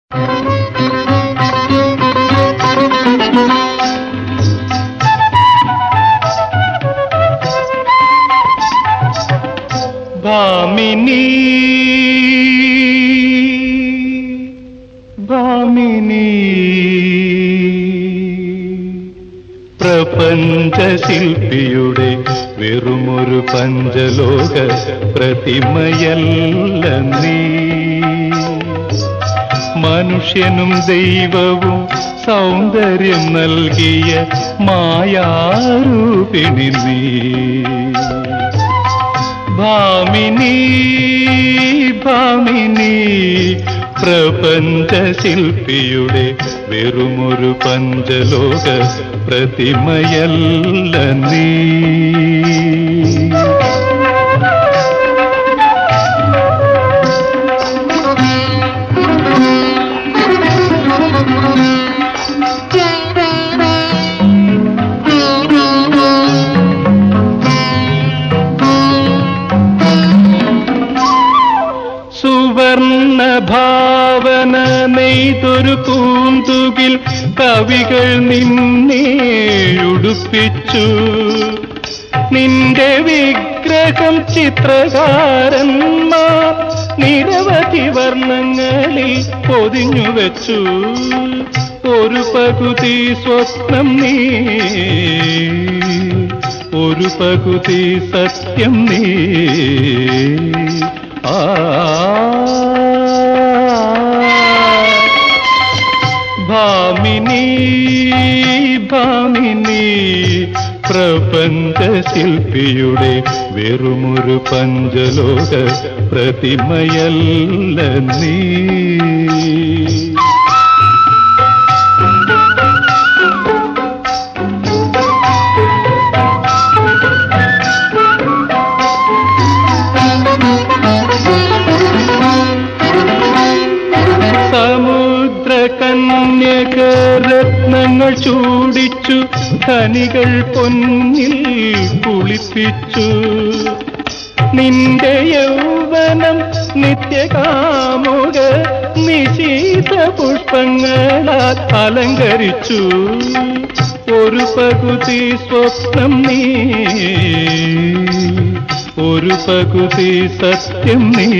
ഭാമിനി ഭാമിനി പ്രപഞ്ചശില്പിയുടെ വെറുമൊരു പഞ്ചലോക പ്രതിമയല്ല നീ. മനുഷ്യനും ദൈവവും സൗന്ദര്യം നൽകിയ മായാരൂപിണി നീ. ഭാമിനി ഭാമിനി പ്രപഞ്ചശില്പിയുടെ വെറുമൊരു പഞ്ചലോക പ്രതിമയല്ല നീ. സുവർണ ഭാവന നെയ്തൊരു പൂന്തുകിൽ കവികൾ നിന്നെ ഉടുപ്പിച്ചു. നിന്റെ വിഗ്രഹം ചിത്രകാരന്മാർ നിരവധി വർണ്ണങ്ങളിൽ പൊതിഞ്ഞു വെച്ചു. ഒരു പകുതി സ്വപ്നം നീ, ഒരു പകുതി സത്യം നീ. ഭാമിനി ഭാമിനി പ്രപഞ്ചശില്പിയുടെ വെറുമൊരു പഞ്ചലോക പ്രതിമയല്ല നീ. രത്നങ്ങൾ ചൂടിച്ചു, ഖനികൾ പൊന്നിൽ കുളിപ്പിച്ചു. നിന്റെ യൗവനം നിത്യകാമുക നിശീത പുഷ്പങ്ങളാൽ അലങ്കരിച്ചു. ഒരു പകുതി സ്വപ്നം നീ, ഒരു പകുതി സത്യം നീ.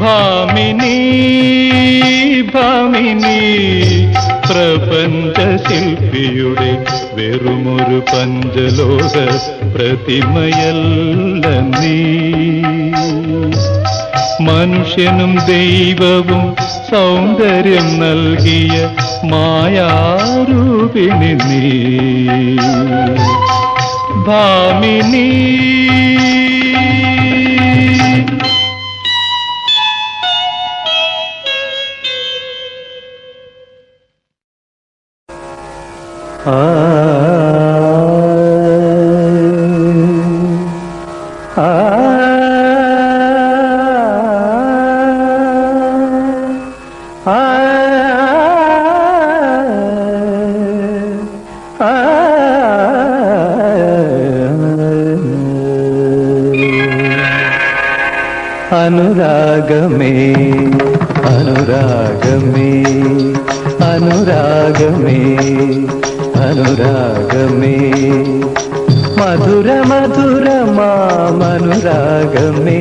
ഭാമിനി ഭാമിനി പ്രപഞ്ചശില്പിയുടെ വെറുമൊരു പഞ്ചലോക പ്രതിമയല്ല നീ. മനുഷ്യനും ദൈവവും സൗന്ദര്യം നൽകിയ മായാരൂപിണി നീ. ഭാമിനി അനുരാഗമേ അനുരാഗമേ അനുരാഗമേ അനുരാഗമേ മധുര മധുരമാമനുരാഗമേ.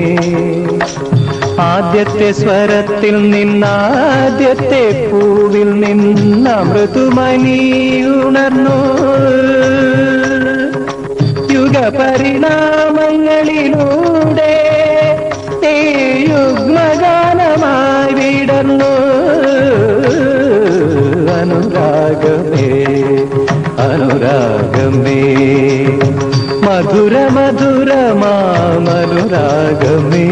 ആദ്യത്തെ സ്വരത്തിൽ നിന്നാദ്യത്തെ പൂവിൽ നിന്ന മൃദുമണി ഉണർന്നു. യുഗപരിണാമങ്ങളിലൂടെ യുഗ്മഗാനമായി വിടർന്നു. അനുരാഗമേ അനുരാഗമേ മധുര മധുരമാമനുരാഗമേ.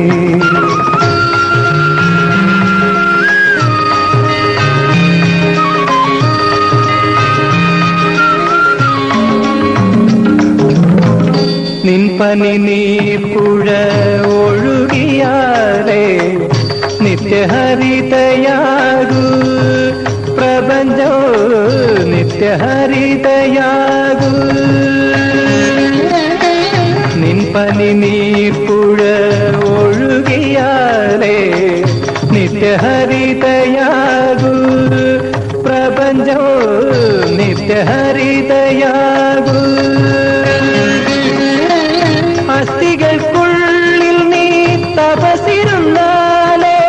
നിൻപനി നീർപ്പുഴ ഒഴുകിയാലേ നിത്യഹരിതയാകൂ പ്രപഞ്ചോ നിത്യഹരിതയാകൂ. നിൻ പനിനീർപ്പുഴ ഒഴുകിയാലേ നിത്യഹരിതയാകൂ പ്രപഞ്ചം നിത്യഹരിതയാകൂ. അസ്ഥികൾക്കുള്ളിൽ നീ തപസിരുന്നാലേ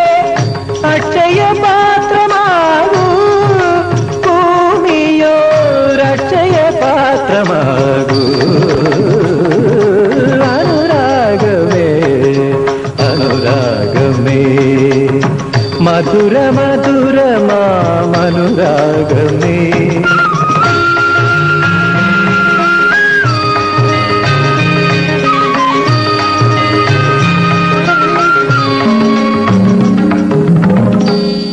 അക്ഷയപാത്രമാകൂ ഭൂമിയോരക്ഷയപാത്രമാകൂ. അനുരാഗമേ അനുരാഗമേ മധുര മധുരമാനുരാഗമേ.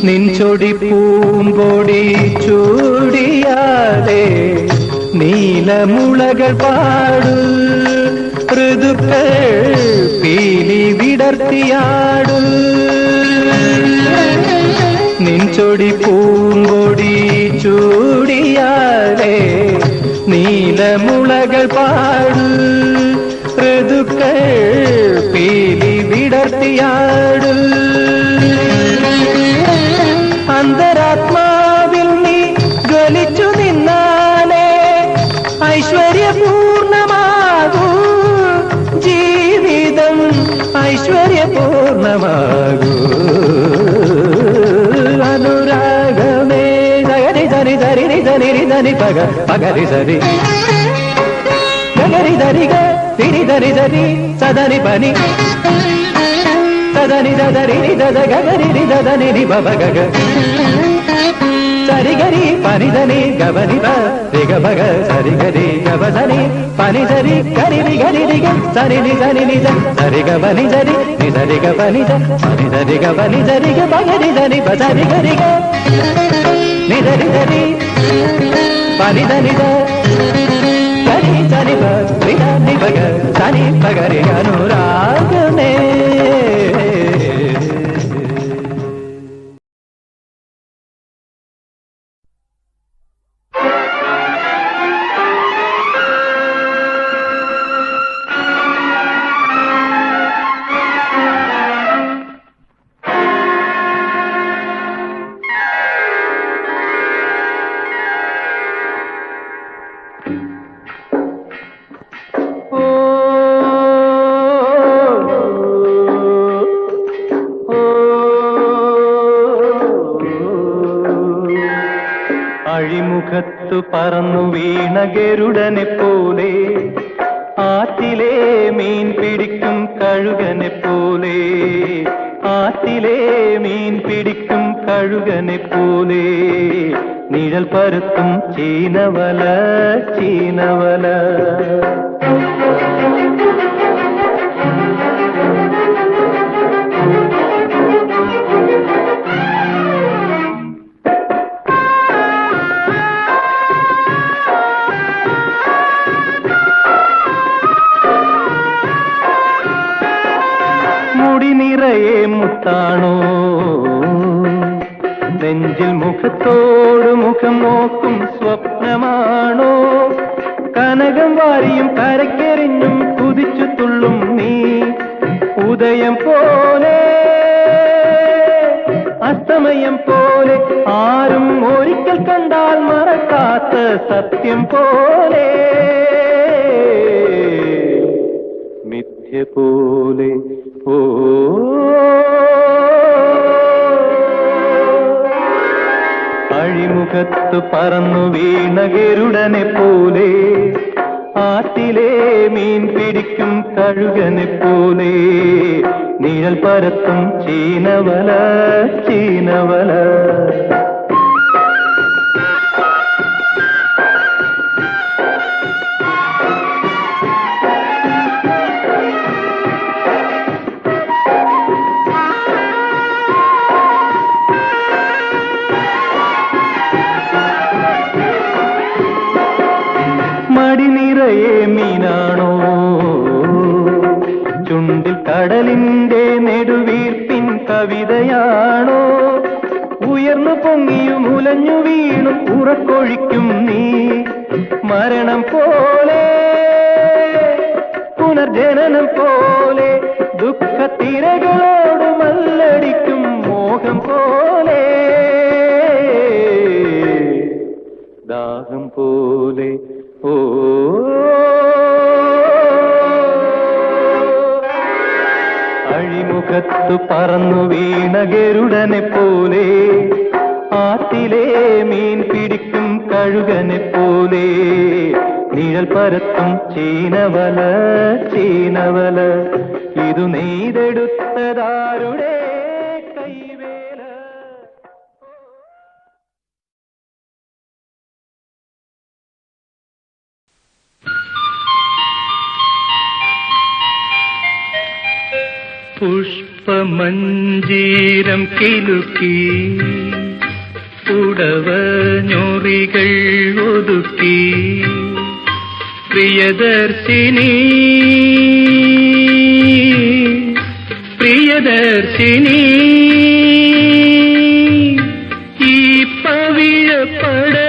നിൻചൊടി പൂമ്പൊടി ചൂടിയാലേ നീലമുളകൾ പാടു ഋതുക്കൾ പീലി വിടർത്തിയാടു. നിൻചൊടി പൂമ്പൊടി ചൂടിയാലേ നീലമുളകൾ പാടു ഋതുക്കൾ പീലി വിടർത്തിയാടു. അന്തരാത്മാവിൽ നീ ജ്വലിച്ചു നിന്നാലേ ഐശ്വര്യപൂർണമാകൂ ജീവിതം ഐശ്വര്യപൂർണമാകൂ. അനുരാഗമേ സരി സരി സരി സരി ധനി പഗ പഗരി സരി ഗരി ധരി ഗരി ധരി സരി സദനി പനി സദനി ദരി ദദ ഗരി ദദനി നി ബബ ഗഗ സരി ഗരി പനി ധനി ഗബനി ബ രിഗ ബഗ സരി ഗരി ഗബ സനി പനി സരി ഗരി രി ഗരി രി ഗ സരി നി സനി നി സരി ഗ ബനി സരി നി സരി ഗ ബനി സ പനി സരി ഗ ബനി സരി ഗ ബഗരി ധനി ബ സരി ഗരി ഗ നി സരി സരി പനി ധനി സ സരി സനി ബ രി ധനി ബഗ സനി ബഗരി അനുരാഗമേ. അഴിമുഖത്തു പറന്നു വീണ ഗരുഡനെ പോലെ ആറ്റിലെ മീൻ പിടിക്കും കഴുകനെ പോലെ ആറ്റിലെ മീൻ പിടിക്കും കഴുകനെ പോലെ നിഴൽ പരത്തും ചീനവല ചീനവല. നിറയെ മുത്താണോ നെഞ്ചിൽ മുഖത്തോട് മുഖം നോക്കും സ്വപ്നമാണോ കനകം വാരിയും കരക്കെറിഞ്ഞും കുതിച്ചു തുള്ളും നീ ഉദയം പോലെ അസ്തമയം പോലെ ആരും ഒരിക്കൽ കണ്ടാൽ മറക്കാത്ത സത്യം പോലെ മിഥ്യ പോലെ. ഓ അഴിമുഖത്തു പറന്നു വീണ ഗരുഡനെ പോലെ ആറ്റിലെ മീൻ പിടിക്കും കഴുകനെ പോലെ നിഴൽ പരത്തും ചീനവല ചീനവല. മടി നിറയെ മീനാണോ ചുണ്ടിൽ കടലിന്റെ നെടുവീർപ്പിൻ കവിതയാണോ ഉയർന്നു പൊങ്ങിയും ഉലഞ്ഞു വീണും ഉറക്കൊഴിക്കും നീ മരണം പോലെ പുനർജനനം പോലെ ദുഃഖത്തിരകളോട് മല്ലടിക്കും മോഹം പോലെ ദാഹം പോലെ ഓ അഴിമുഖത്തു പറന്നു വീണ ഗരുഡനെ പോലെ ആറ്റിലെ മീൻ പിടിക്കും കഴുകനെ പോലെ നിഴൽ പരത്തും ചീനവല ചീനവല ഇതു നെയ്തെടുത്തതാരുടെ കൈവേല. പുഷ്പമഞ്ജീരം കിലുക്കി ഉടവ ഞൊറികൾ ഒതുക്കി പ്രിയദർശിനി പ്രിയദർശിനി ഈ പവിഴ പടവുകളിറങ്ങി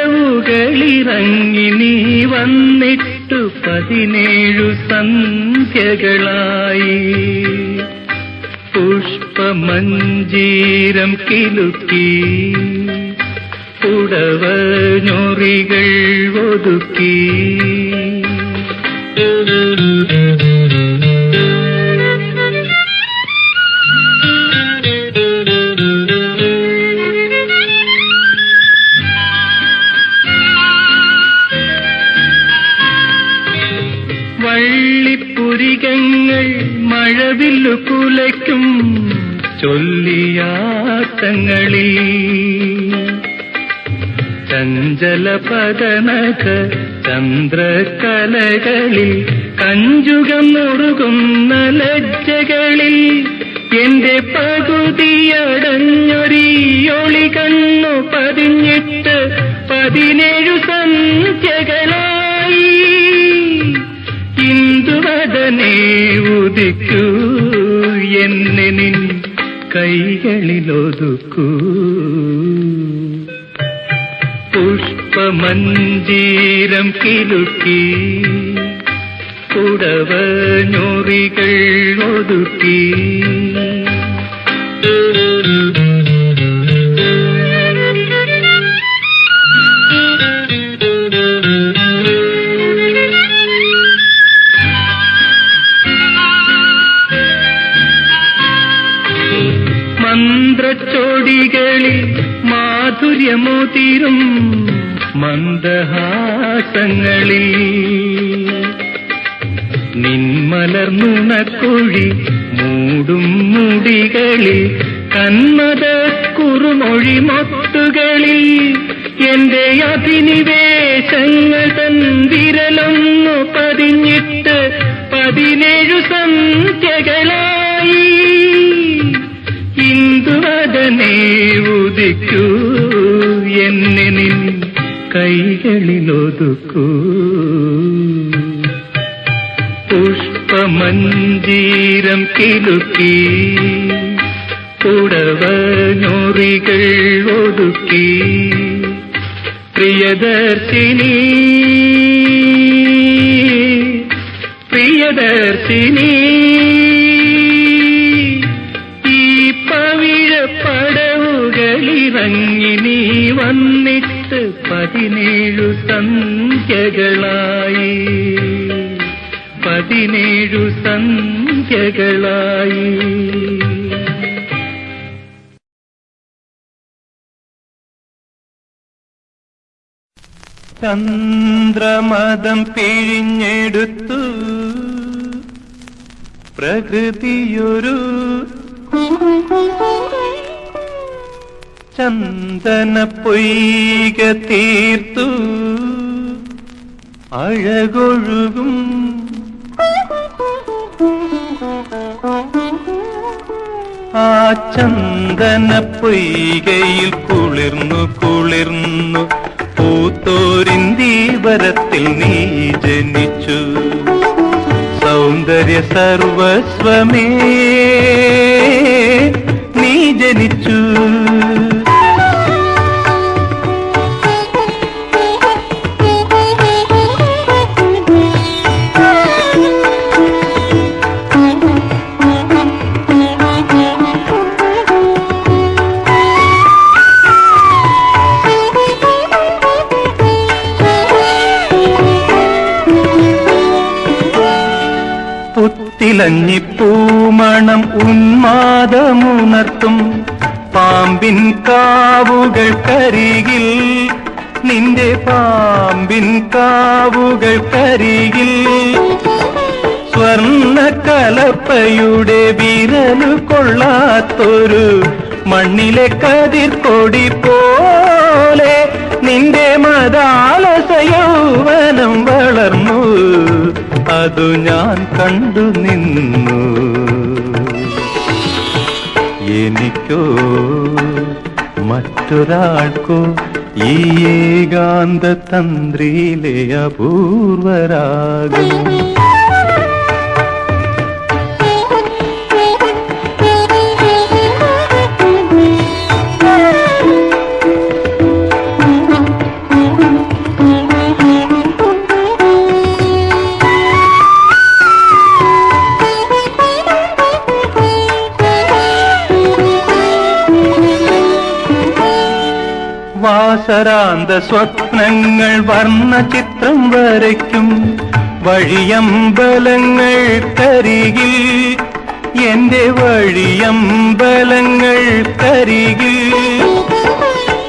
നീ വന്നിട്ടു 17 സന്ധ്യകളായി. പുഷ്പമഞ്ജീരം കിലുക്കി ഉടവ ഞൊറികൾ ഒതുക്കി വള്ളിപ്പുരികങ്ങൾ മഴവില്ലു കുലയ്ക്കും ചൊല്ലിയാട്ടങ്ങളിൽ ചഞ്ചലപദനഖ ചന്ദ്രകലകളിൽ കഞ്ചുകം മുറുകുന്ന ലജ്ജകളിൽ എന്റെ പകുതിയടഞ്ഞൊരിയൊളി കണ്ണു പതിഞ്ഞിട്ട് 17 സന്ധ്യകളായി. ഇന്ദുവദനേ ഉദിക്കൂ എന്നെ നിൻ കൈകളിലൊതുക്കൂ. പുഷ്പമഞ്ജീരം കിലുക്കി ഉടവ ഞൊറികൾ ഒതുക്കി മന്ത്രച്ചോടികളിൽ മാധുര്യമോതിരും മന്ദഹാസങ്ങളിൽ നിന്മലർന്നുണക്കുഴി മൂടും മുടികളിൽ കന്മത കുറുമൊഴി മൊട്ടുകളിൽ എന്റെ അഭിനിവേശങ്ങൾ തൻ വിരലൊന്നു പതിഞ്ഞിട്ട് 17 സന്ധ്യകളായി. ഇന്ദുവദനേ ഉദിക്കൂ എന്നെ നിൻ കൈകളിലൊതുക്കൂ. പുഷ്പമഞ്ജീരം കിലുക്കി ഉടവ ഞൊറികൾ ഒതുക്കി പ്രിയദർശിനി പ്രിയദർശിനി ഈ പവിഴ പടവുകളിറങ്ങി നീ വന്നിട്ട് 17 സന്ധ്യകളായി. 17 സന്ധ്യകളായി. ചന്ദ്രമദം പിഴിഞ്ഞെടുത്തു പ്രകൃതിയൊരു ചന്ദന പൊയ്ക തീർത്തു അഴകൊഴുകും ആ ചന്ദന പൊയ്കയിൽ കുളിർന്നു കുളിർന്നു പൂത്തോരിന്തീവരത്തിൽ നീ ജനിച്ചു. സൗന്ദര്യ സർവസ്വമേ നീ ജനിച്ചു. തിലഞ്ഞിപ്പൂമണം ഉന്മാദമുണർത്തും പാമ്പിൻ കാവുകൾക്കരികിൽ, നിന്റെ പാമ്പിൻ കാവുകൾക്കരികിൽ സ്വർണ്ണ കലപ്പയുടെ വിരലു കൊള്ളാത്തൊരു മണ്ണിലെ കതിർക്കൊടി പോലെ നിന്റെ മദാലസ യൗവനം വളർന്നു, അതു ഞാൻ കണ്ടു നിന്നു. എനിക്കോ മറ്റൊരാൾക്കോ ഈ ഏകാന്ത തന്ത്രിയിലെ അപൂർവരാഗം. വാസരാന്ത സ്വപ്നങ്ങൾ വർണ്ണചിത്രം വരയ്ക്കും വഴിയമ്പലങ്ങൾക്കരികിൽ, എന്റെ വഴിയമ്പലങ്ങൾക്കരികിൽ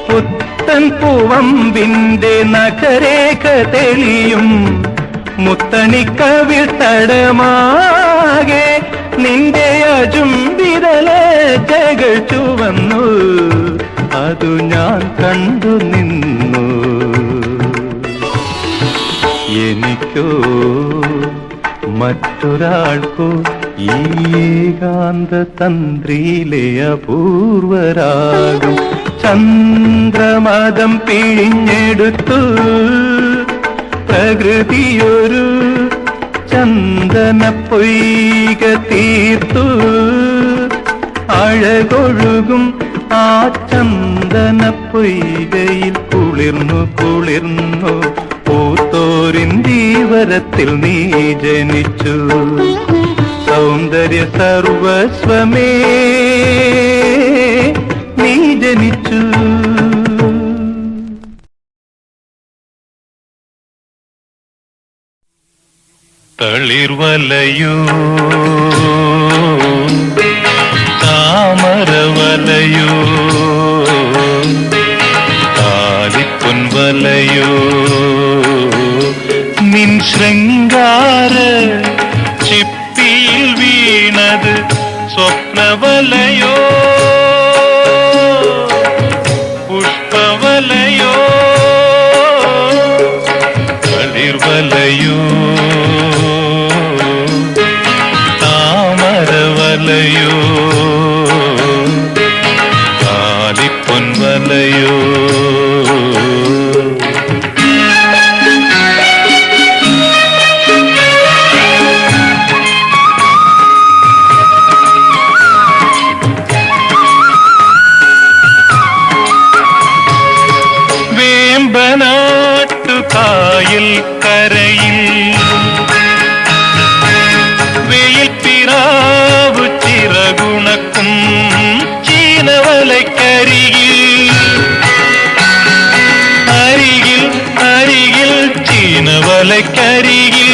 പുത്തൻ പൂവമ്പിന്റെ നഖരേഖ തെളിയും മുത്തണിക്കവിൽ തടമാകെ നിന്റെ അചുംബിതലജകൾ ചുവന്നു, അതു ഞാൻ കണ്ടു നിന്നു. എനിക്കോ മറ്റൊരാൾക്കോ ഈ ഏകാന്ത തന്ത്രിയിലെ അപൂർവരാഗം. ചന്ദ്രമദം പിഴിഞ്ഞെടുത്തു പ്രകൃതിയൊരു ചന്ദന പൊയ്ക തീർത്തു, അഴകൊഴുകും ആ ചന്ദന പൊയ്കയിൽ കുളിർന്നു കുളിർന്നു പൂത്തോരിന്തീവരത്തിൽ നീ ജനിച്ചു. സൗന്ദര്യ സർവസ്വമേ നീ ജനിച്ചു. തളിർവലയോ താമരവലയോ താലിപ്പൊൻവലയോ നിൻ ശൃംഗാര ചിപ്പിയിൽ വീണത് സ്വപ്നവലയോ പുഷ്പവലയോ തളിർവലയോ താമരവലയോ താലിപ്പൊൻവലയോ വേമ്പനാട്ടുകായൽ കരയിൽ വെയിൽ പിറാവു ചിറകുണക്കും ചീനവലക്കരികിൽ അരികിൽ അരികിൽ ചീനവലക്കരികിൽ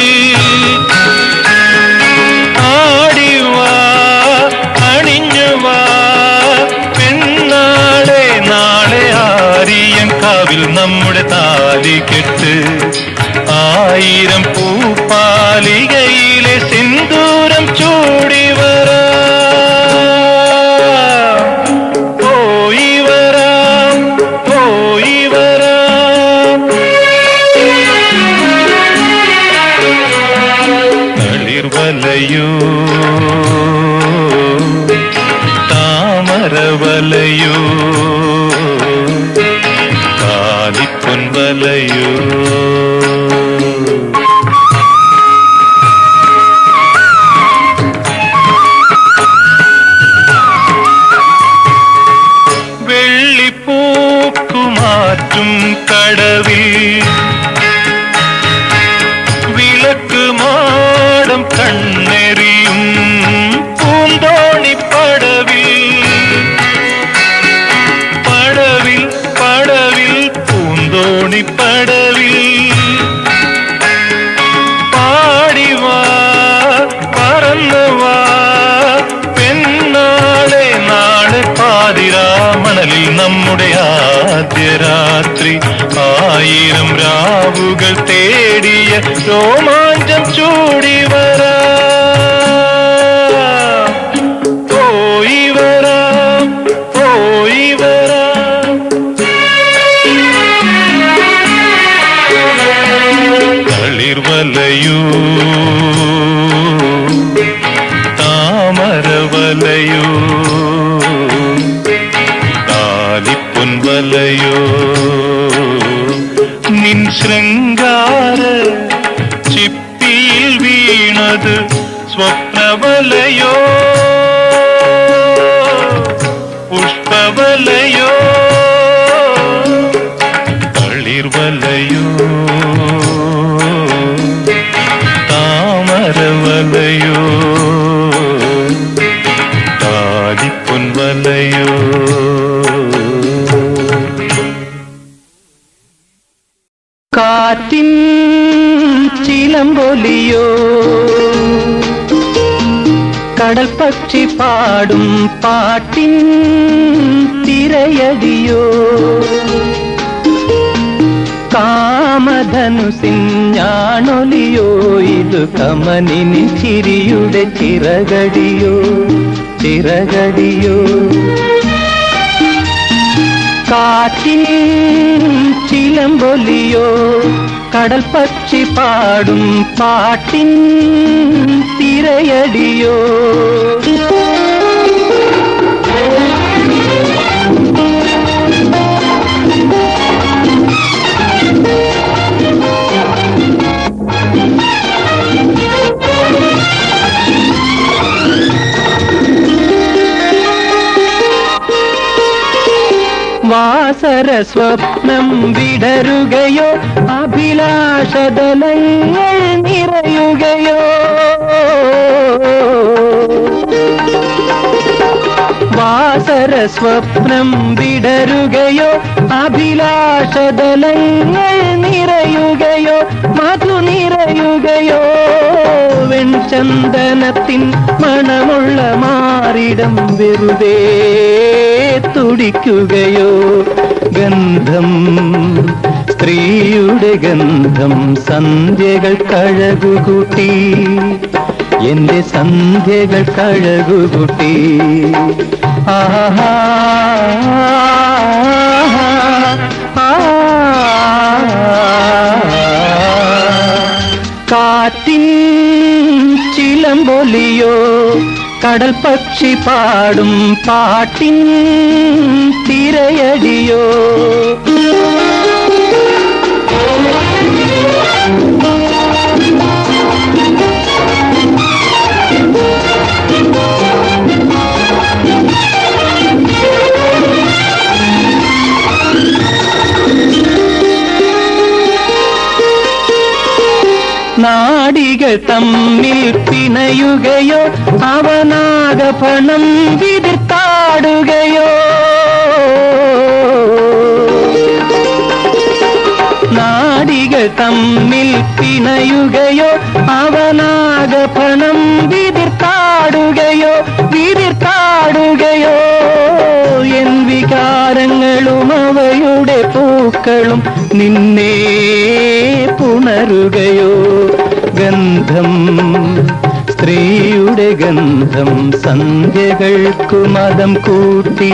ആടിവാ അണിഞ്ഞുവാ പെണ്ണാളെ നാളെ ആരിയങ്കാവിൽ നമ്മുടെ താലികെട്ട്. ആയിരം പൂപ്പാലികയിലെ സിന്ദൂരം ചൂടി വരാം, പോയി വരാം, പോയി വരാം. തളിർവലയോ താമരവലയോ താലിപ്പൊൻവലയോ വെള്ളിപ്പൂക്കുമാറ്റും കടവിൽ വിളക്ക് മാടം കണ്ണെറിയും പൂന്തോണിപ്പടവിൽ പടവിൽ പടവിൽ പൂന്തോണിപ്പടവിൽ ആയിരം രാവുകൾ തേടിയ രോമാഞ്ചം ചൂടി വരാം, പോയി വരാം, പോയി വരാം. തളിർവലയൂ താമരവലയൂ താലിപ്പൊൻവലയോ നിൻ ശൃംഗാര ചിപ്പിയിൽ വീണത് സ്വപ്നവലയോ പുഷ്പവലയോ തളിർവലയോ താമരവലയോ താലിപ്പൊൻവലയോ. കാറ്റിൻ ചിലമ്പൊലിയോ കടൽ പക്ഷി പാടും പാട്ടിൻ തിരയടിയോ കാമധനുസിൻ ഞാണൊലിയോ ഇത് കമനിനി ചിരിയുടെ ചിറകടിയോ ചിറകടിയോ. കാറ്റിൻ ചിലമ്പൊലിയോ കടൽ പക്ഷി പാടും പാട്ടിൻ തിരയടിയോ വാസര സ്വപ്നം വിടരുകയോ അഭിലാഷദലങ്ങൾ നിറയുകയോ വാസര സ്വപ്നം വിടരുകയോ അഭിലാഷദലങ്ങൾ നിറയുകയോ മധു നിറയുകയോ വെൺചന്ദനത്തിൻ മണമുള്ള മാറിടം വെറുതെ തുടിക്കുകയോ ഗന്ധം സ്ത്രീയുടെ ഗന്ധം സന്ധ്യകൾ കഴകുകൂട്ടി എന്റെ സന്ധ്യകൾ കഴകുകൂട്ടി. ആഹാ കാറ്റിൻ ചിലമ്പൊലിയോ കടൽ പക്ഷി പാടും പാട്ടിൻ തിരയടിയോ നാടികൾ തമ്മിൽ പിണയുകയോ അവനാകപണം വിതിർത്താടുകയോ നാടികൾ തമ്മിൽ പിണയുകയോ അവനാകപണം വിതിർത്താടുകയോ വിതിർത്താടുകയോ എൻ വികാരങ്ങളും അവയുടെ പൂക്കളും നിന്നെ പുണരുകയോ ഗന്ധം സ്ത്രീയുടെ ഗന്ധം സന്ധ്യകൾക്കു മദം കൂട്ടി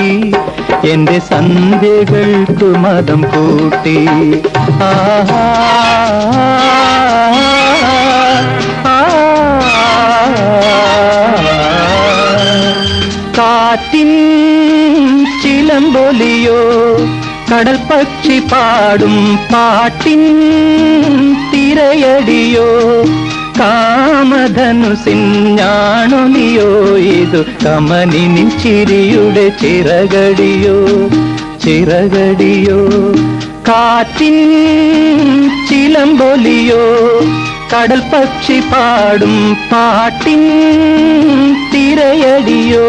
എന്റെ സന്ധ്യകൾക്കു മദം കൂട്ടി. ആഹാ കാറ്റിൻ ചിലമ്പൊലിയോ കടൽ പക്ഷി പാടും പാട്ടിൻ തിരയടിയോ കാമധനുസിൻ ഞാണൊലിയോ ഇതു കമനിനി ചിരിയുടെ ചിറകടിയോ ചിറകടിയോ. കാറ്റിൻ ചിലമ്പൊലിയോ കടൽ പക്ഷി പാടും പാട്ടിൻ തിരയടിയോ.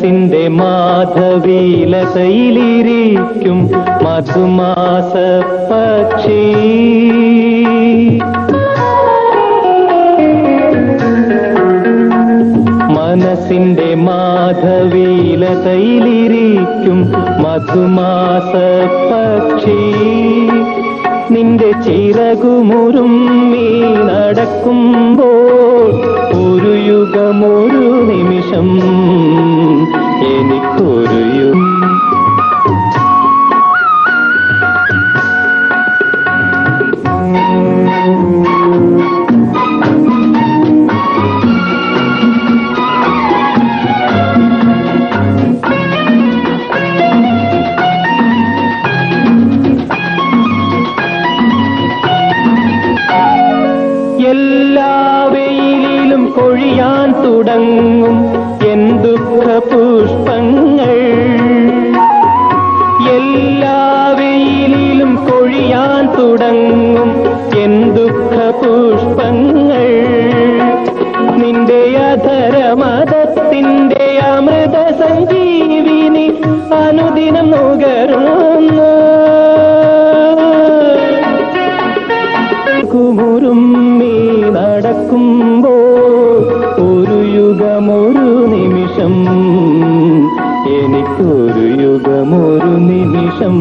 മനസ്സിന്റെ മാധവീലതയിലിരിക്കും മധുമാസ പക്ഷി. മനസ്സിന്റെ മാധവീലതയിലിരിക്കും മധുമാസ പക്ഷി. നിന്റെ ചിറകുമുറുമ്മി നടക്കുമ്പോൾ ഒരു യുഗമൊരു നിമിഷം എനിക്കൊരു എല്ലാ വെയിലിലും കൊഴിയാൻ തുടങ്ങും എൻ ദുഃഖ പുഷ്പങ്ങൾ. എല്ലാ വെയിലിലും കൊഴിയാൻ തുടങ്ങും എൻ ദുഃഖ പുഷ്പങ്ങൾ. നിന്റെ അധരമതത്തിന്റെ അമൃത സഞ്ജീവിനി അനുദിനം നുകരുന്നു. കുമുറുമ്മി നടക്കുമ്പോൾ ഒരു യുഗമൊരു നിമിഷം എനിക്കൊരു യുഗമൊരു നിമിഷം.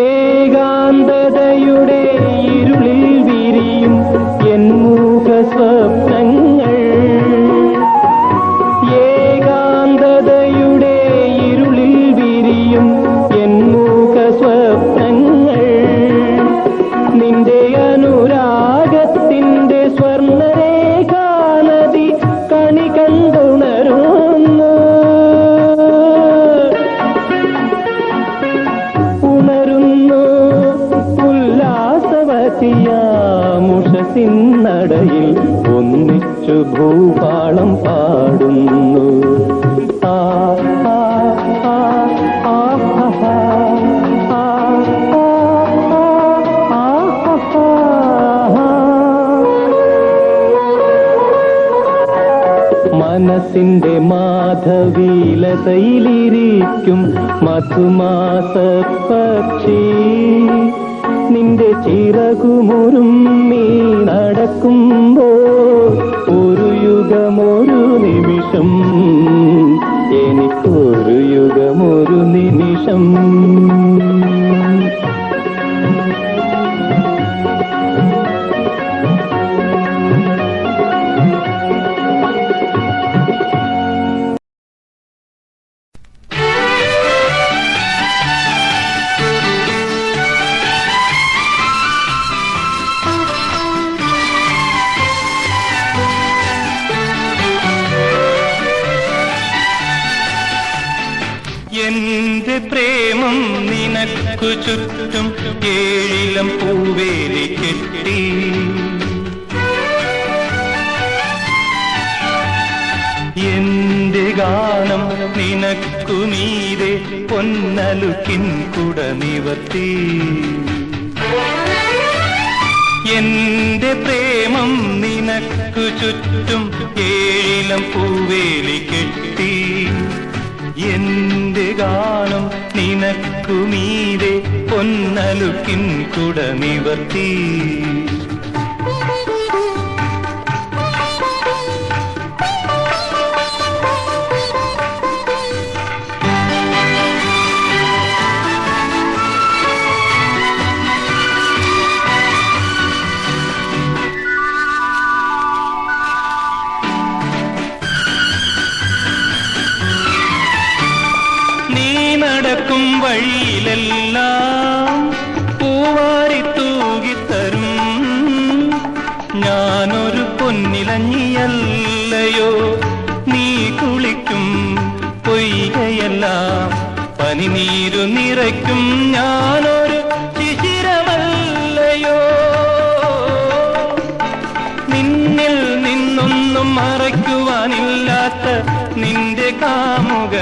ഏകാന്തതയുടെ ഇരുളിൽ വിരിയും എൻ മൂക സ്വപ്നങ്ങൾ. ഏകാന്തതയുടെ ഇരുളിൽ വിരിയും എൻ മൂക സ്വപ്നങ്ങൾ. നിന്റെ അനുരാഗത്തിന്റെ സ്വർണ്ണരേഖാനദി കണി കണ്ടുണരുന്നു. ഉണരുന്നു ഉല്ലാസവതിയാമുഷസിന്നടയിൽ ഒന്നിച്ചു ഭൂപാളം പാടുന്നു. ആ ആ ആ ആ ആ മനസ്സിന്റെ മാധവീലതയിലിരിക്കും മധുമാസ പക്ഷി. നിന്റെ ചിറകുമുറുമ്മി നടക്കുമ്പോൾ ഒരു യുഗമൊരു നിമിഷം എനിക്കൊരു യുഗമൊരു നിമിഷം. എന്റെ പ്രേമം നിനക്കു ചുറ്റും ഏഴിലം പൂവേലി കെട്ടി. എന്റെ ഗാനം നിനക്കു മീതെ പൊന്നലുക്കിൻ കുട നിവർത്തി. എന്റെ പ്രേമം നിനക്കു ചുറ്റും ഏഴിലം പൂവേലി കെട്ടി. എന്റെ ഗാനം നിനക്കു മീതെ പൊന്നലുക്കിൻ കുട നിവർത്തി. നടക്കും വഴിയിലെല്ലാം പൂവാരി തൂകിത്തരും ഞാനൊരു പൊന്നിലഞ്ഞിയല്ലയോ. നീ കുളിക്കും പൊയ്കയെല്ലാം പനിനീരു നിറയ്ക്കും ഞാനൊരു ശിശിരമല്ലയോ.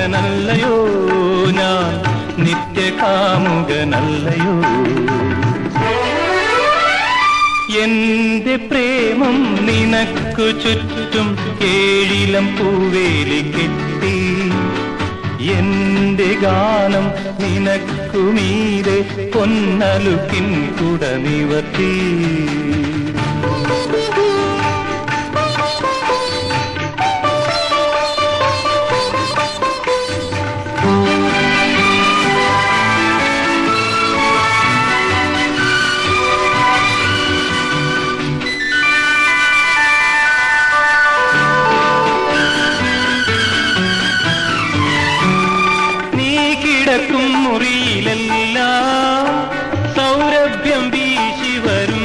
കാമുകനല്ലയോ ഞാൻ, നിത്യകാമുകനല്ലയോ? എന്റെ പ്രേമം നിനക്കു ചുറ്റും ഏഴിലം പൂവേലി കെട്ടി, എന്റെ ഗാനം നിനക്കു മീതെ പൊന്നലുക്കിൻ കുട നിവർത്തി. മുറിയിലെല്ലാം സൗരഭ്യം വീശി വരും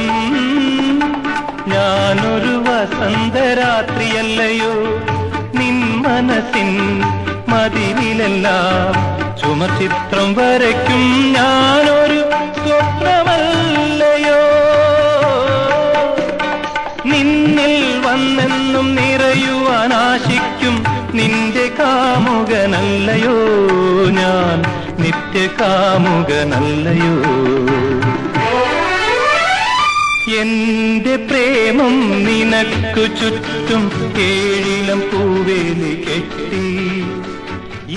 ഞാനൊരു വസന്തരാത്രിയല്ലയോ, നിൻ മനസ്സിൻ മതിലിലെല്ലാം ചുമർചിത്രം വരയ്ക്കും ഞാനൊരു സ്വപ്നമല്ലയോ. നിന്നിൽ വന്നെന്നും നിറയുവാൻ ആശിക്കും നിന്റെ കാമുകനല്ലയോ ഞാൻ, നിത്യകാമുകനല്ലയോ? എന്റെ പ്രേമം നിനക്കു ചുറ്റും ഏഴിലം പൂവേലി കെട്ടി,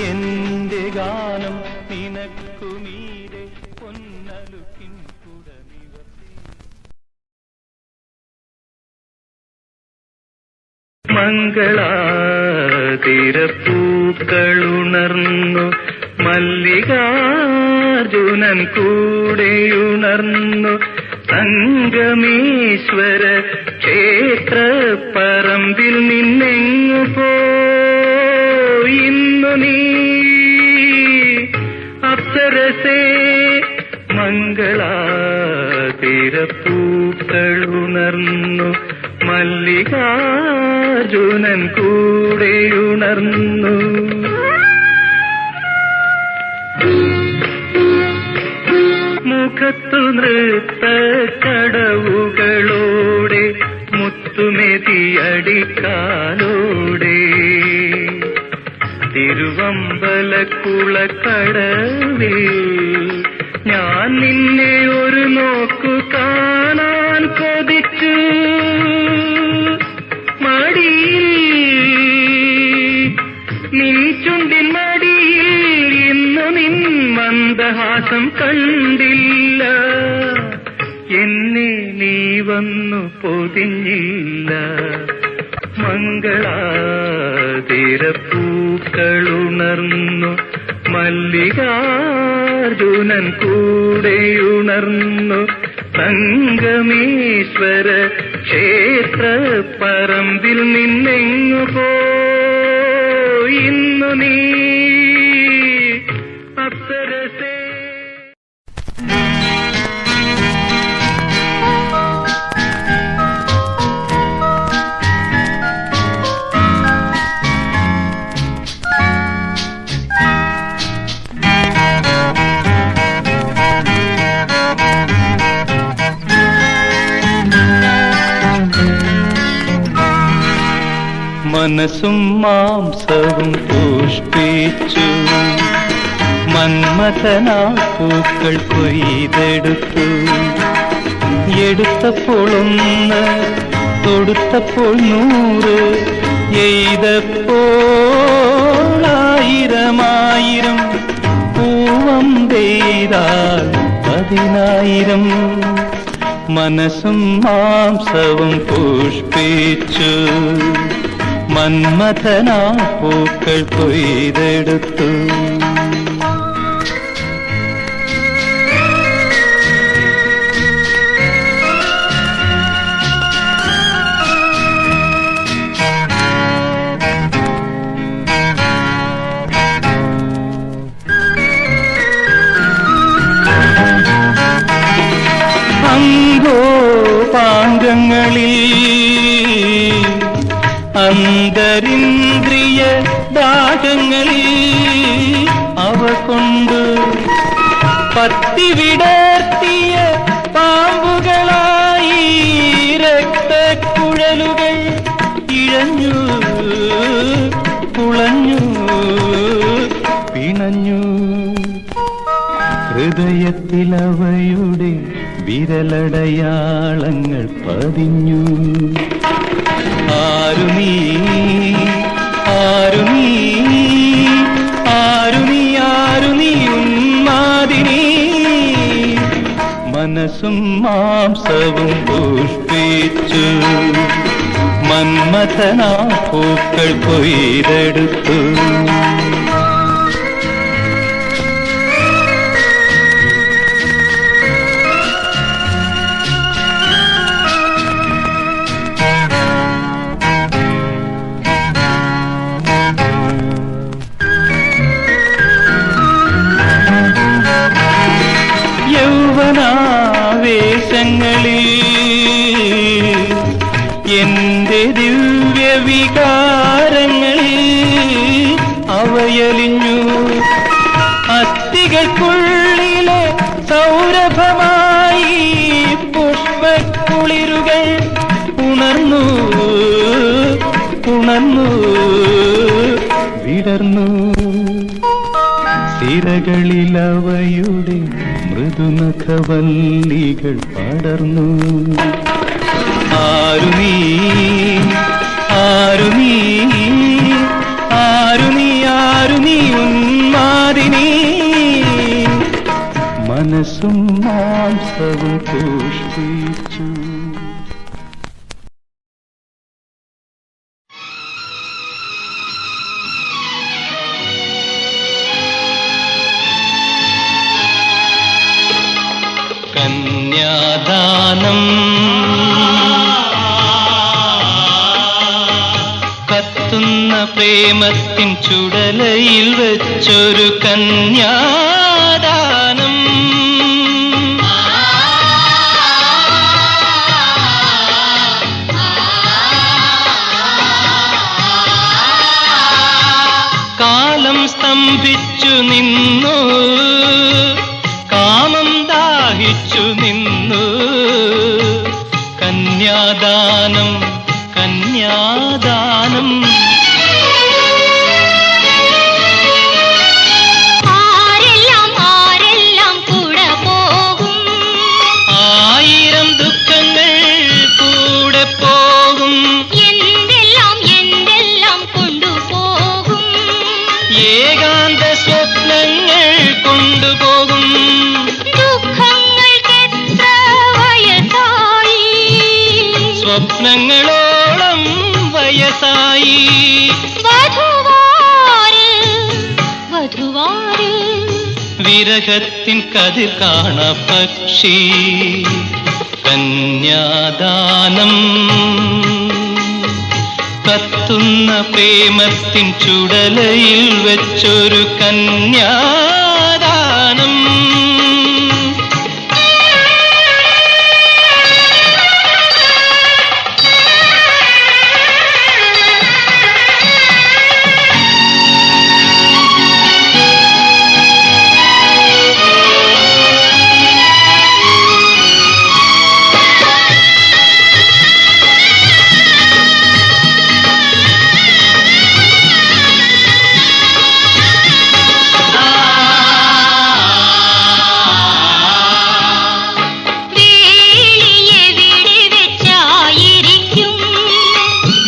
എന്റെ ഗാനം നിനക്കു മീതെ പൊന്നലുക്കിൻ കുട നിവർത്തി. മംഗളാതിരപ്പൂക്കളുണർന്നു മല്ലികാർജുനൻ കൂടെയുണർന്നു, സംഗമേശ്വര ക്ഷേത്രപ്പറമ്പിൽ നിന്നെങ്ങു പോയിന്നു നീ അപ്സരസേ. മംഗളാതിരപ്പൂക്കളുണർന്നു മല്ലികാർജുനൻ കൂടെയുണർന്നു. മുഖത്തു നൃത്ത കടവുകളോടെ മുത്തുമെതിയടിക്കാലോടെ, തിരുവമ്പലക്കുളക്കടവിൽ ഞാൻ നിന്നെ ഒരു നോക്കു കാണാൻ കൊതിച്ചു. മടിയിൽ നിൻ ചുണ്ടിൻ മടിയിൽ ഇന്നു നിൻ മന്ദഹാസം കണ്ടില്ല, എന്നെ നീ വന്നു പൊതിഞ്ഞില്ല. മംഗളാതിരപ്പൂക്കളുണർന്നു മല്ലികാർജുനൻ കൂടെയുണർന്നു, സംഗമേശ്വര ക്ഷേത്രപ്പറമ്പിൽ നിന്നെങ്ങു പോയിന്നു നീ അപ്സരസേ. മനസ്സും മാംസവും പുഷ്പിച്ചു, മന്മഥനാൾ പൂക്കൾ കൊയ്തെടുത്തു. എടുത്തപ്പോൾ ഒന്ന്, തൊടുത്തപ്പോൾ 100, എയ്തപ്പോൾ 1000 പൂവം പെയ്താൽ 10,000. മനസ്സും മാംസവും പുഷ്പിച്ചു, മന്മഥനാ പൂക്കൾ കൊയ്തെടുത്തു. അംഗോപാംഗങ്ങളിൽ അന്തരിന്ദ്രിയ ദാഹങ്ങളിൽ അവ കൊണ്ട് പത്തി വിടർത്തിയ പാമ്പുകളായി രക്തക്കുഴലുകൾ ഇഴഞ്ഞു കുളഞ്ഞു അണഞ്ഞു ഹൃദയത്തിലവയുടെ വിരലടയാളങ്ങൾ പതിഞ്ഞു. ആരു നീ ആരു നീ ആരു നീ ആരു നീ ഉന്മാദിനി മനസ്സും മാംസവും പുഷ്പിച്ചു മന്മഥനാ പൂക്കൾ കൊയ്തെടുത്തു. യൗവനാവേശങ്ങളിൽ എന്റെ ദിവ്യവികാരങ്ങളിൽ അവയലിഞ്ഞു അസ്ഥികൾക്കുള്ളിലെ സൗരഭമായി പുഷ്പക്കുളിരുകൾ ഉണർന്നു ഉണർന്നു വിടർന്നു. സിരകളിലവയുടെ മൃദുനഖവല്ലികൾ പടർന്നു. ആരു നീ ആരു നീ ആരു നീ ആരു നീ ഉന്മാദിനി മനസ്സും മാംസവും പുഷ്പിച്ചു. കന്യാദാനം കത്തുന്ന പ്രേമത്തിൻ ചുടലയിൽ വെച്ചൊരു കന്യാദാനം. കാലം സ്തംഭിച്ചു നിന്നു കാമം ദാഹിച്ചു നിന്നു കന്യാദാനം കന്യാദാനം. ആരെല്ലാം ആരെല്ലാം കൂടെ പോകും ആയിരം ദുഃഖങ്ങൾ കൂടെ പോകും എന്തെല്ലാം എന്തെല്ലാം കൊണ്ടുപോകും ഏകാന്ത സ്വപ്നങ്ങൾ കൊണ്ടുപോകും. ദുഃഖങ്ങൾക്കെത്ര വയസ്സായി സ്വപ്നങ്ങളോളം വയസ്സായി. വധുവാര് വധുവാര് വിരഹത്തിൻ കതിർ കാണ പക്ഷി കന്യാദാനം കത്തുന്ന പ്രേമത്തിൻ ചുടലയിൽ വെച്ചൊരു കന്യാദാനം.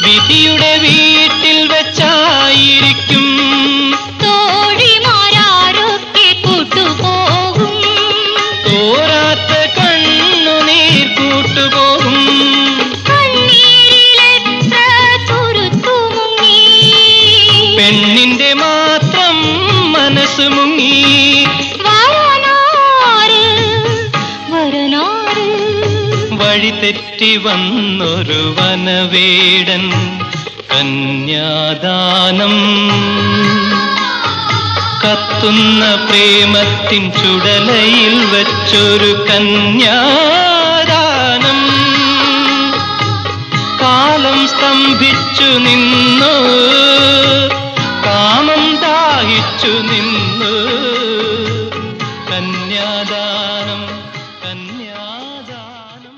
വിധിയുടെ വീട്ടിൽ വെച്ചായിരിക്കും തോഴിമാരൊക്കെ കൂട്ടുപോകും തോരാത്ത കണ്ണുനീർ കൂട്ടുപോകും. കണ്ണീരിലെത്ര തുരുത്തുമുങ്ങി പെണ്ണിന്റെ മാത്രം മനസ്സ് മുങ്ങി. വരനാര് വരനാര് വഴി തെറ്റി വന്നൊരു വനവേടൻ കന്യാദാനം കത്തുന്ന പ്രേമത്തിൻ ചുടലയിൽ വെച്ചൊരു കന്യാദാനം. കാലം സ്തംഭിച്ചു നിന്നു കാമം ദാഹിച്ചു നിന്നു കന്യാദാനം കന്യാദാനം.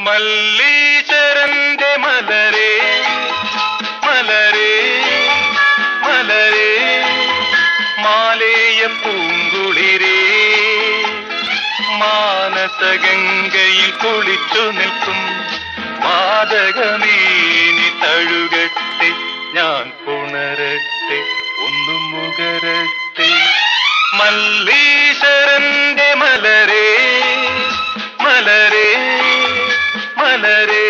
മല്ലീശ്വരന്റെ മലരേ മലരേ മലരേ മാലേയ പൂങ്കുളിരേ മാനസഗംഗയിൽ കുളിച്ചു നിൽക്കും മാദകമേനി തഴുകട്ടെ ഞാൻ പുണരട്ടെ ഒന്നും മുകരട്ടെ മല്ലീശ്വരന്റെ മലരേ മലരേ മലരേ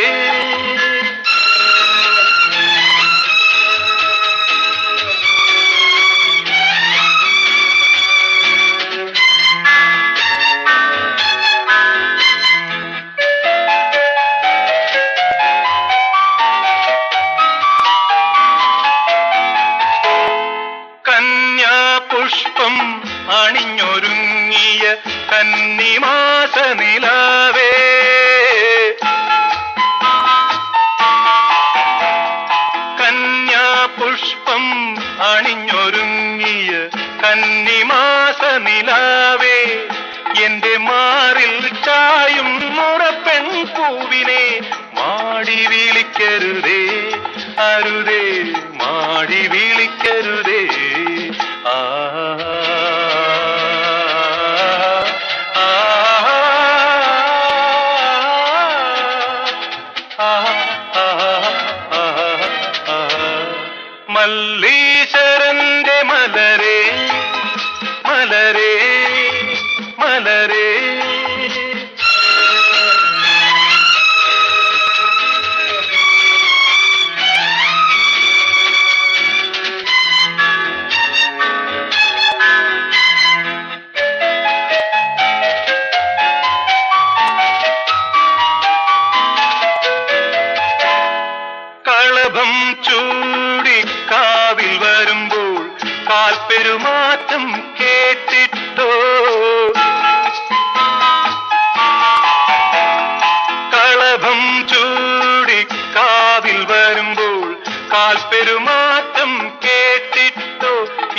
കന്യാപുഷ്പം അണിഞ്ഞൊരുങ്ങിയ കന്നിമാസ നിലാവേ കന്യാപുഷ്പം അണിഞ്ഞൊരുങ്ങിയ കന്നിമാസ നിലാവേ എന്റെ മാറിൽ ചായും മുറപ്പെൺ പൂവിനെ മാടി വിളിക്കരുതേ അരുതേ മാടി വിളിക്കരുതേ ആ മല്ലീശ്വരന്റെ മലരേ മലരേ മലരേ കളഭം ചൂടിക്കാവിൽ വരുമ്പോൾ കാൽപ്പെരുമാറ്റം കേട്ടിട്ടോ കളഭം ചൂടിക്കാവിൽ വരുമ്പോൾ കാൽപ്പെരുമാറ്റം കേട്ടിട്ടോ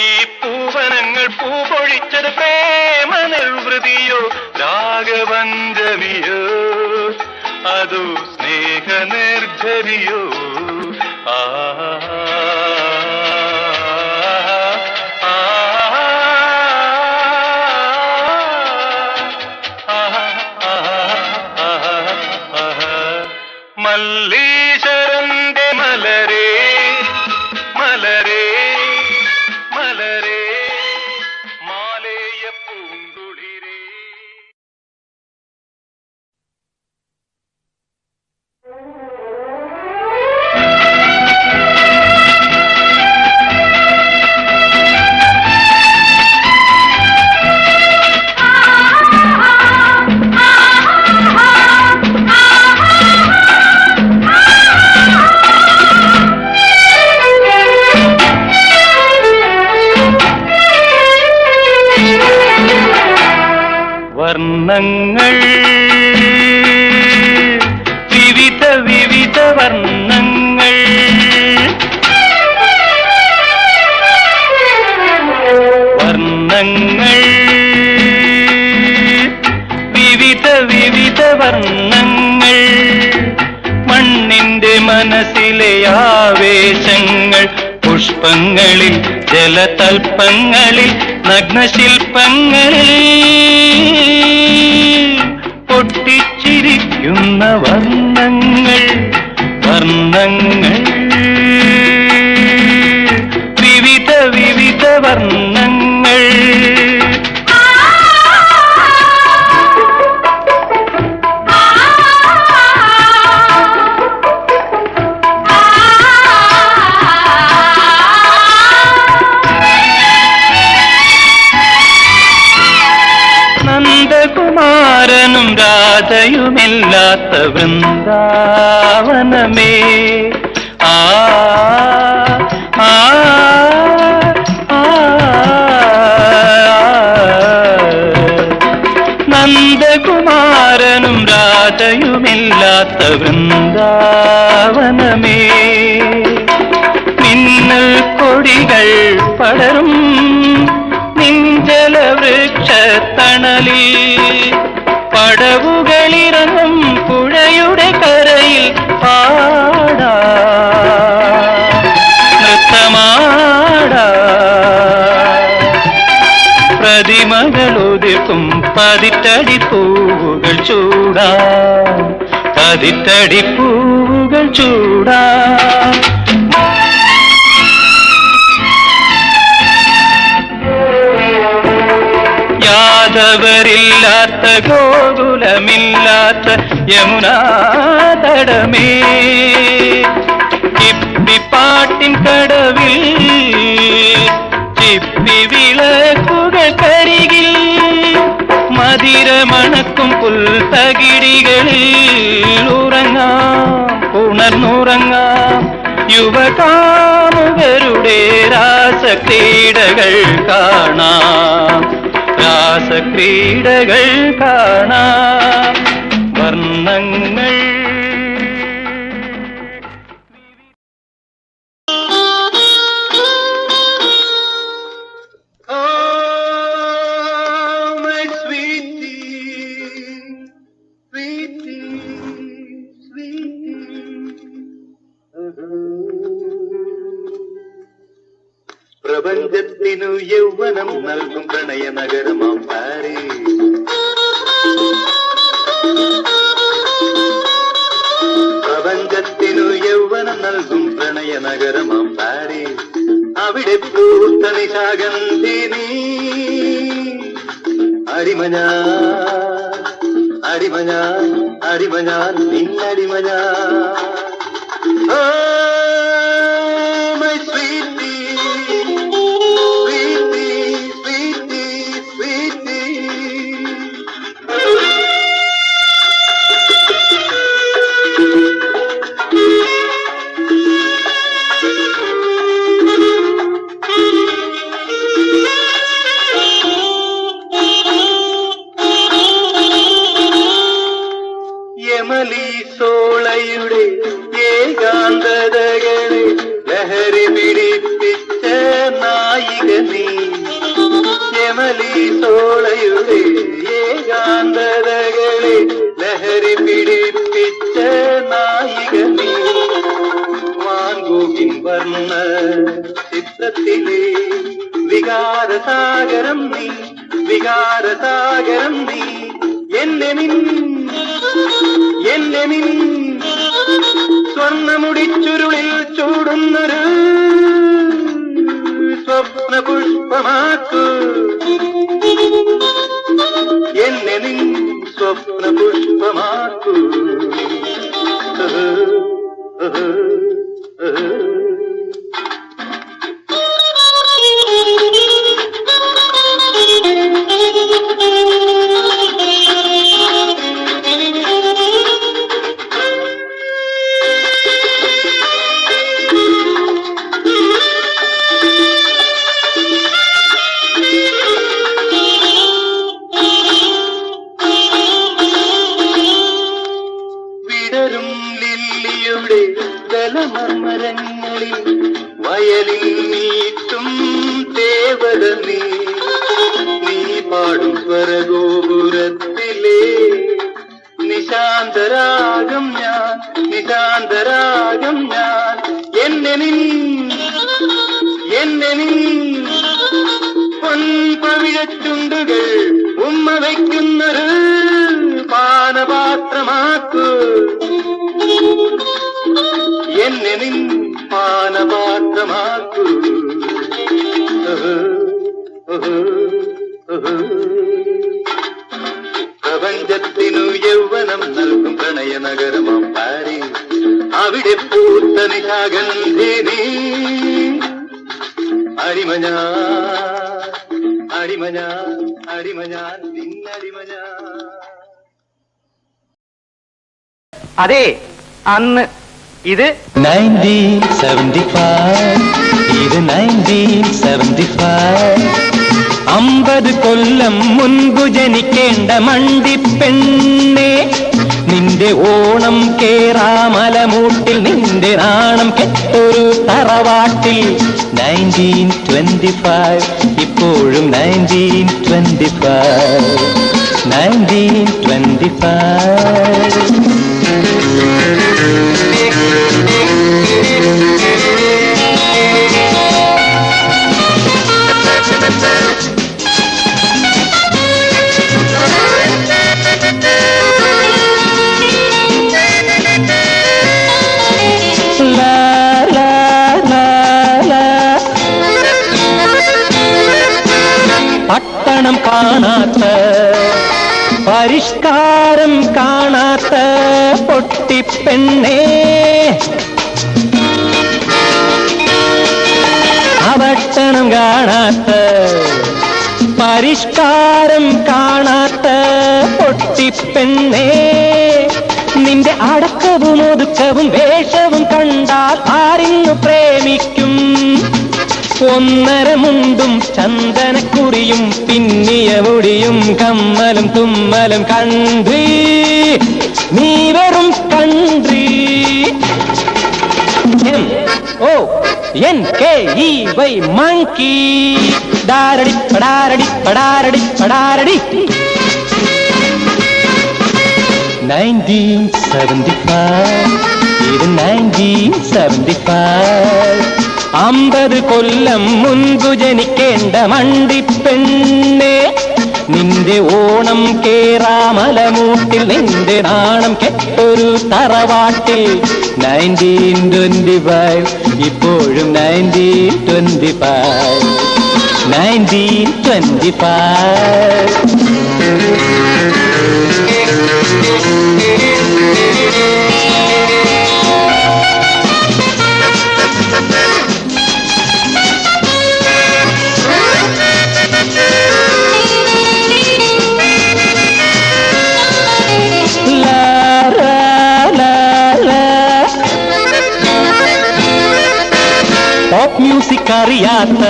ഈ പൂവനങ്ങൾ പൂപൊഴിച്ചത് പ്രേമ നിർവൃതിയോ രാഗപഞ്ചമിയോ അതോ സ്നേഹ നിർജരിയോ ആ മല്ലീശ്വരന്റെ മലരേ മലരേ മലരേ മാലേയ പൂങ്കുളിരേ വർണ്ണങ്ങൾ വിവിധ വിവിധ വർണ്ണങ്ങൾ വർണ്ണങ്ങൾ വിവിധ വിവിധ വർണ്ണങ്ങൾ മണ്ണിന്റെ മനസ്സിലെ ആവേശങ്ങൾ പുഷ്പങ്ങളിൽ ജലതൽപ്പങ്ങളിൽ നഗ്നശില്പങ്ങളിൽ പൊട്ടിച്ചിരിക്കുന്ന വർണ്ണങ്ങൾ വർണ്ണങ്ങൾ വിവിധ വിവിധ വർണ്ണങ്ങൾ നന്ദകുമാരനും രാധയുമില്ലാത്ത വൃന്ദാവനമേ ആ ആ നന്ദകുമാരനും രാധയുമില്ലാത്ത വൃന്ദാവനമേ മിന്നൽ കൊടികൾ പടരും നിഞ്ചലവൃക്ഷത്തണലിൽ പടവുകളിറങ്ങും പുഴയുടെ പതിറ്റടിപ്പൂവുകൾ ചൂടാം, പതിറ്റടിപ്പൂവുകൾ ചൂടാം. യാദവരില്ലാത്ത ഗോകുലമില്ലാത്ത യമുനാ തടമേ, ചിപ്പിപ്പാട്ടിൻ കടവിൽ ചിപ്പി വിളക്കുകൾ കരികിൽ മതിരമണക്കും പുൽത്തകിടികളിൽ ഉറങ്ങാം, ഉണർന്നുറങ്ങാം. യുവകാമുകരുടെ രാസക്രീഡകൾ കാണാം, രാസക്രീഡകൾ കാണാം. വർണ്ണങ്ങൾ പ്രപഞ്ചത്തിനു യൗവനം നൽകും പ്രണയ നഗരമാം പാരീസ്. പ്രപഞ്ചത്തിനു യൗവനം നൽകും പ്രണയ നഗരമാം പാരീസ്. അവിടെ പൂത്ത നിശാഗന്ധിനി അടിമഞ്ഞാൻ, അടിമഞ്ഞാൻ, അടിമഞ്ഞാൻ, നിന്നടിമഞ്ഞാൻ. My sweetie, sweetie, sweetie, sweetie. യമലി സോളയുടെ ഏകാന്തതകളെ ലഹരി പിടിപ്പിച്ച നായിക നീ. യമലി സോളയുടെ ഏകാന്തതകളെ ലഹരി പിടിപ്പിച്ച നായിക നീ. വാൻഗോഗിൻ വർണ്ണ ചിത്രത്തിലെ വികാരസാഗരം നീ, വികാരസാഗരം നീ. എന്നെ നിൻ സ്വർണ്ണമുടിച്ചുരുളിൽ ചൂടുന്നൊരു സ്വപ്ന പുഷ്പമാക്കൂ, എന്നെ നിൻ സ്വപ്ന പുഷ്പമാക്കൂ. വിടരും ലില്ലിയുടെ ജലമർമരങ്ങളിൽ വയലിൽ നീട്ടും തേവത നീ. നീ പാടും സ്വരഗോപുരത്തിലെ നിശാന്തരാഗം ഞാൻ, നിശാന്തരാഗം ഞാൻ. എന്നെ നിൻ പൊൻപവിഴച്ചുണ്ടുകൾ ഉമ്മ വയ്ക്കുന്നൊരു പാനപാത്രമാക്കൂ, എന്നെ നിൻ പാനപാത്രമാക്കൂ. പ്രപഞ്ചത്തിനു യൗവനം നൽകും പ്രണയ നഗരമാം പാരീസ്. അവിടെ പൂത്ത നിശാഗന്ധിനി അടിമഞ്ഞാൻ, അടിമഞ്ഞാൻ, അടിമഞ്ഞാൻ, നിന്നടിമഞ്ഞാൻ. അതെ, അന്ന് ഇത് 1975, ഇത് 1975. 50 കൊല്ലം മുൻപു ജനിക്കേണ്ട മണ്ടിപ്പെണ്ണേ, നിന്റെ ഓണം കേറാമലമൂട്ടിൽ നിന്റെ നാണം കെട്ടൊരു തറവാട്ടിൽ. 1925, ഇപ്പോഴും 1925, 1925. ലക്ഷണം കാണാത്ത പരിഷ്കാരം കാണാത്ത പൊട്ടിപ്പെണ്ണേ, അവക്ഷണം കാണാത്ത പരിഷ്കാരം കാണാത്ത പൊട്ടിപ്പെണ്ണേ, നിന്റെ അടക്കവും ഒതുക്കവും വേഷവും കണ്ടാൽ ആരിന്നു പ്രേമിക്കും? ഒന്നര മുണ്ടും ചന്ദനക്കുറിയും പിന്നിയ മുടിയും കമ്മലും തുമ്മലും കൺട്രി, നീ വെറും കൺട്രി. MONKEY മങ്കി, ഡാരടി പടാരടി പടാരടി പടാരടി. 1975, ഇത് 1975. 50 കൊല്ലം മുൻപു ജനിക്കേണ്ട മണ്ടിപ്പെണ്ണേ, നിന്റെ ഓണം കേറാമലമൂട്ടിൽ, നിന്റെ നാണം കെട്ടൊരു തറവാട്ടിൽ. 1925, ഇപ്പോഴും 1925, 1925. പോപ്പ് മ്യൂസിക് അറിയാത്ത,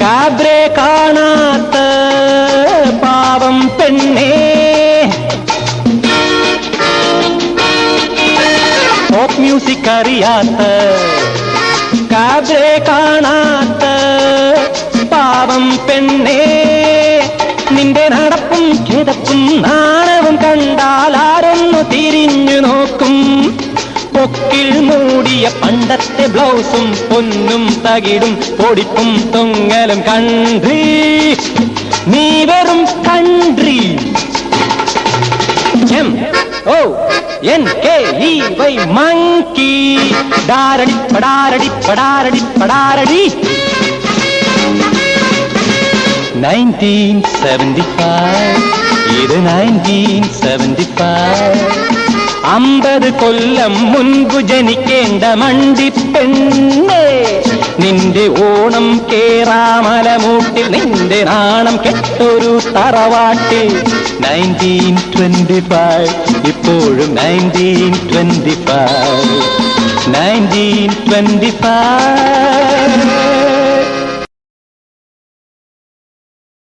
കാബ്രെ കാണാത്ത പാവം പെണ്ണേ, പോപ്പ് മ്യൂസിക് അറിയാത്ത, കാബ്രെ കാണാത്ത പാവം പെണ്ണേ, നിന്റെ നടപ്പും കിടപ്പും നാണവും കണ്ടാൽ ആരൊന്നു തിരിഞ്ഞു നോക്കും? പൊക്കിൽ മൂടിയ പണ്ടത്തെ ബ്ലൗസും പൊന്നും തകിടും പൊടിപ്പും തൊങ്ങലും കൺട്രി, നീ വെറും കൺട്രി. MONKEY മങ്കി, ഡാരടി പടാരടി പടാരടി പടാരടി. 1975, ഇത് 1975. 50 കൊല്ലം മുൻപു ജനിക്കേണ്ട മണ്ടിപ്പെണ്ണേ, നിന്റെ ഓണം കേറാമലമൂട്ടിൽ, നിന്റെ നാണം കെട്ടൊരു തറവാട്ടിൽ. 1925, ഇപ്പോഴും 1925, 1925.